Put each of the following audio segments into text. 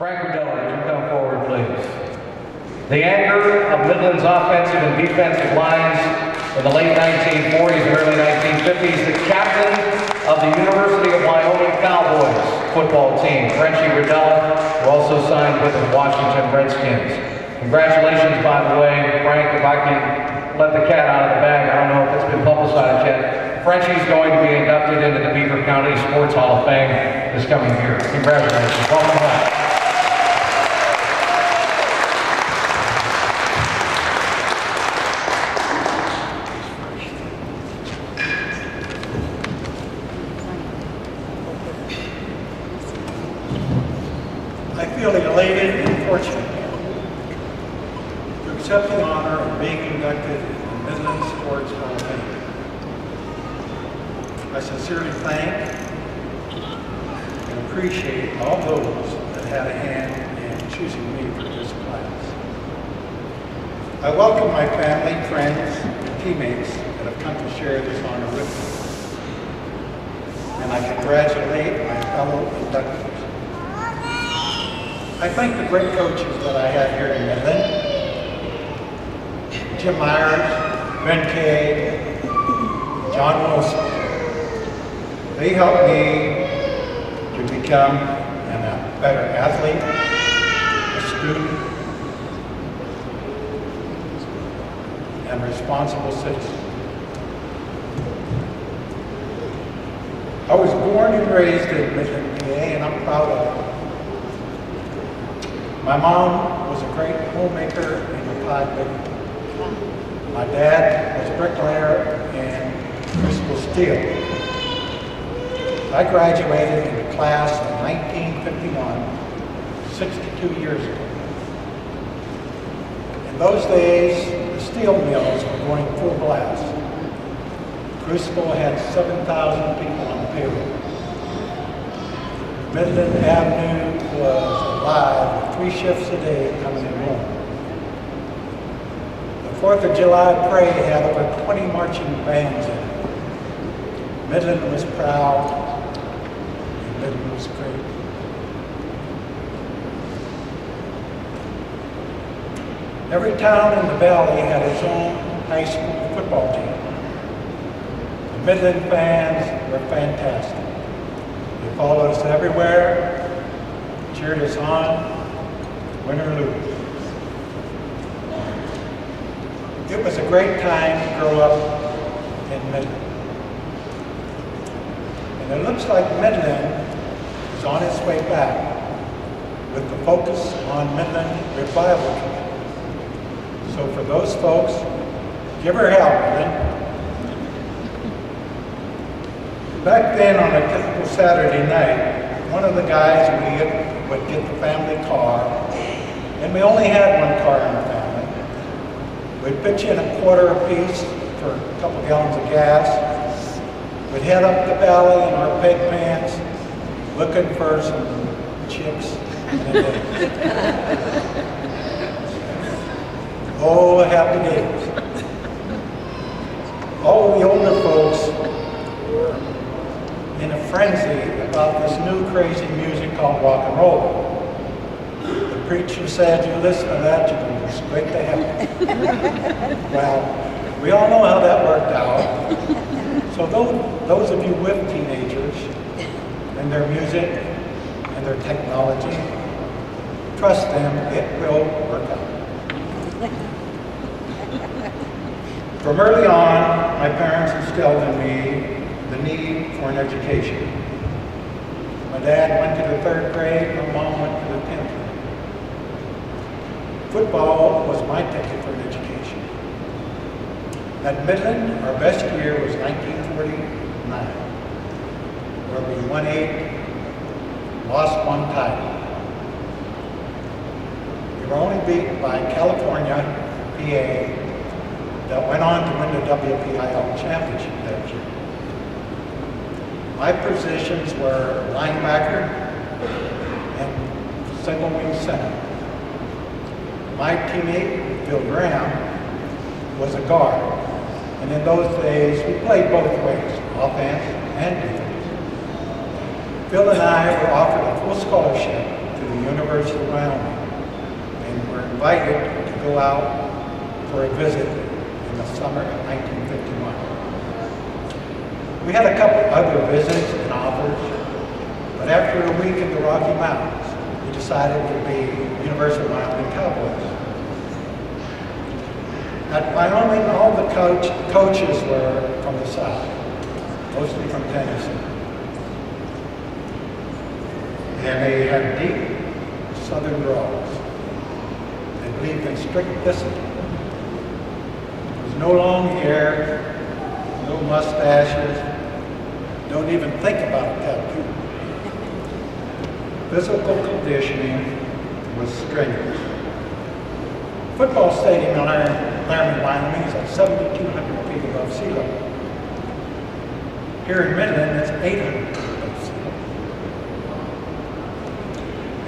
Radella, would you come forward, please? The anchor of Midland's offensive and defensive lines in the late 1940s and early 1950s, the captain of the University of Wyoming Cowboys football team, Frenchy Radella, who also signed with the Washington Redskins. Congratulations, by the way, Frank, if I can let the cat out of the bag, I don't know if it's been publicized yet. Frenchy's going to be inducted into the Beaver County Sports Hall of Fame this coming year. Congratulations. Welcome back. I feel elated and fortunate to accept the honor of being inducted into the Midland Sports Hall of Fame. I sincerely thank and appreciate all those that had a hand in choosing me for this class. I welcome my family, friends, and teammates that have come to share this honor with me. And I congratulate my fellow inductees. I thank the great coaches that I had here in Midland. Jim Myers, Ben Kay, John Wilson. They helped me to become a better athlete, a student, and responsible citizen. I was born and raised in Midland, PA, and I'm proud of it. My mom was a great homemaker and a pie baker. My dad was a bricklayer and crucible steel. I graduated in the class of 1951, 62 years ago. In those days, the steel mills were going full blast. Crucible had 7,000 people on the payroll. Midland Avenue was alive with 3 shifts a day coming and going. The 4th of July parade had over 20 marching bands in it. Midland was proud, and Midland was great. Every town in the valley had its own high school football team. The Midland fans were fantastic. They followed us everywhere, cheered us on, win or lose. It was a great time to grow up in Midland. And it looks like Midland is on its way back with the focus on Midland Revival Committee. So for those folks, give her hell, Midland. Back then on a typical Saturday night, one of the guys would get the family car, and we only had one car in our family. We'd pitch in a quarter apiece for a couple gallons of gas. We'd head up the valley in our peg pants, looking for some chips and a date. Oh, happy days. All the older folks were in a frenzy about this new crazy music called rock and roll. The preacher said, you listen to that, you're going to go straight to heaven. Well, we all know how that worked out. So those of you with teenagers and their music and their technology, trust them, it will work out. From early on, my parents instilled in me the need for an education. My dad went to the 3rd grade, my mom went to the 10th grade. Football was my ticket for an education. At Midland, our best year was 1949, where we won 8, lost 1 title. We were only beaten by California, PA, that went on to win the WPIL championship that year. My positions were linebacker and single wing center. My teammate, Bill Graham, was a guard. And in those days, we played both ways, offense and defense. Bill and I were offered a full scholarship to the University of Wyoming and were invited to go out for a visit in the summer of 1951. We had a couple other visits and offers, but after a week in the Rocky Mountains, we decided to be University of Wyoming Cowboys. At Wyoming, all the coaches were from the South, mostly from Tennessee. And they had deep Southern drawls. They believed in strict discipline. There was no long hair, no mustaches, don't even think about a tattoo. Physical conditioning was strenuous. Football stadium in Laramie, Wyoming is at 7,200 feet above sea level. Here in Midland, it's 800 feet above sea level.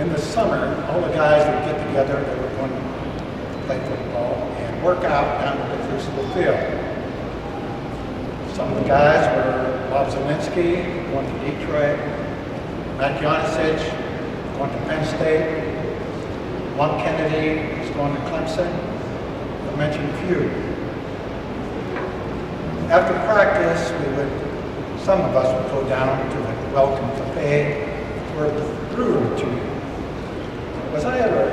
In the summer, all the guys would get together, they were going to play football and work out down at the Crucible Field. Some of the guys were Bob Zielinski, going to Detroit, Matt Yonisich, going to Penn State, Lon Kennedy was going to Clemson, to mention a few. After practice, some of us would go down to the Welcome Cafe for a brew or two. Was I ever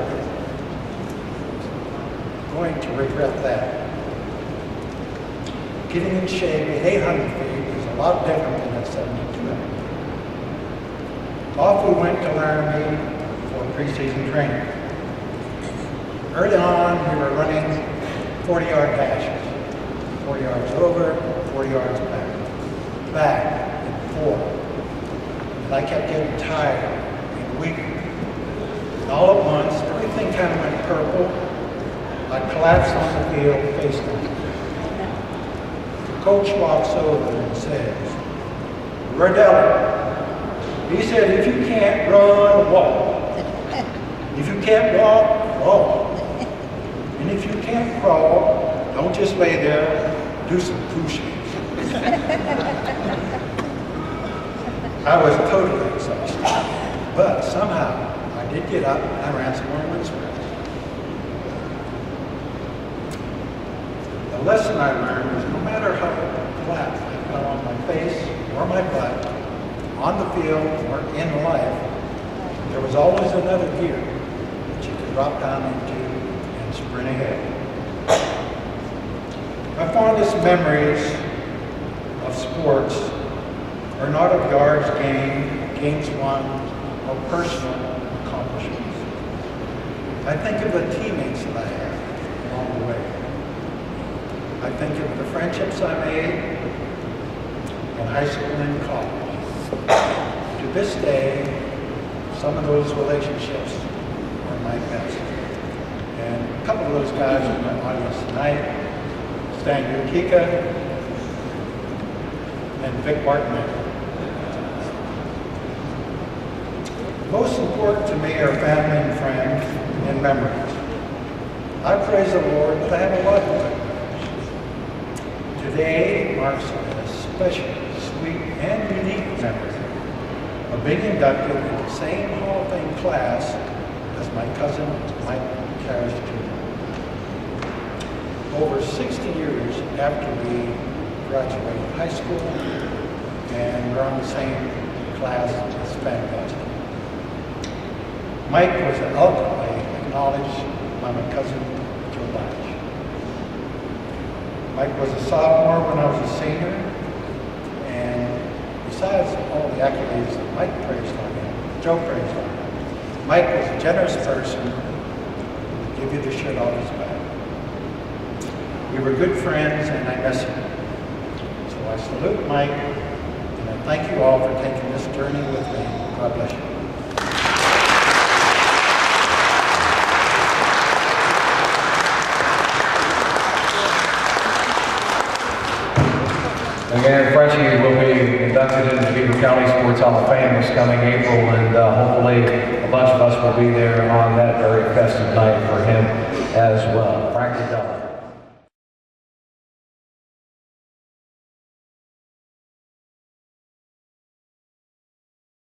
going to regret that? Getting in shape at 800 feet is a lot different than at 7,200. Off we went to Laramie for preseason training. Early on, we were running 40-yard dashes. 40 yards over, 40 yards back, and 4. And I kept getting tired and weak. And all at once, everything kind of went purple. I collapsed on the field face down. The coach walks over and says, Radella, he said, if you can't run, walk. If you can't walk, crawl. And if you can't crawl, don't just lay there, do some push-ups. I was totally exhausted. But somehow, I did get up and I ran some more wind sprints. The lesson I learned was no matter how flat I got on my face or my butt, on the field or in life, there was always another gear that you could drop down into and sprint ahead. My fondest memories of sports are not of yards gained, gains won, or personal accomplishments. I think of the teammates that I had along the way. I think of the friendships I made in high school and college. To this day, some of those relationships are my best. And a couple of those guys are in my audience tonight, Stan Yukika and Vic Bartman. Most important to me are family and friends and memories. I praise the Lord that I have a lot of them. Today marks a special, sweet, and unique memory of being inducted in the same Hall of Fame class as my cousin Mike Carriage Jr. Over 60 years after we graduated high school, and we're on the same class as fantastic. Mike was ultimately acknowledged by my cousin Joe Latch. Mike was a sophomore when I was a senior, and besides all the accolades that Mike praised on him, Joe praised on him, Mike was a generous person who would give you the shirt off his back. We were good friends, and I miss him. So I salute Mike, and I thank you all for taking this journey with me. God bless you. Again, Frenchy will be inducted into the Beaver County Sports Hall of Fame this coming April, and hopefully a bunch of us will be there on that very festive night for him as well.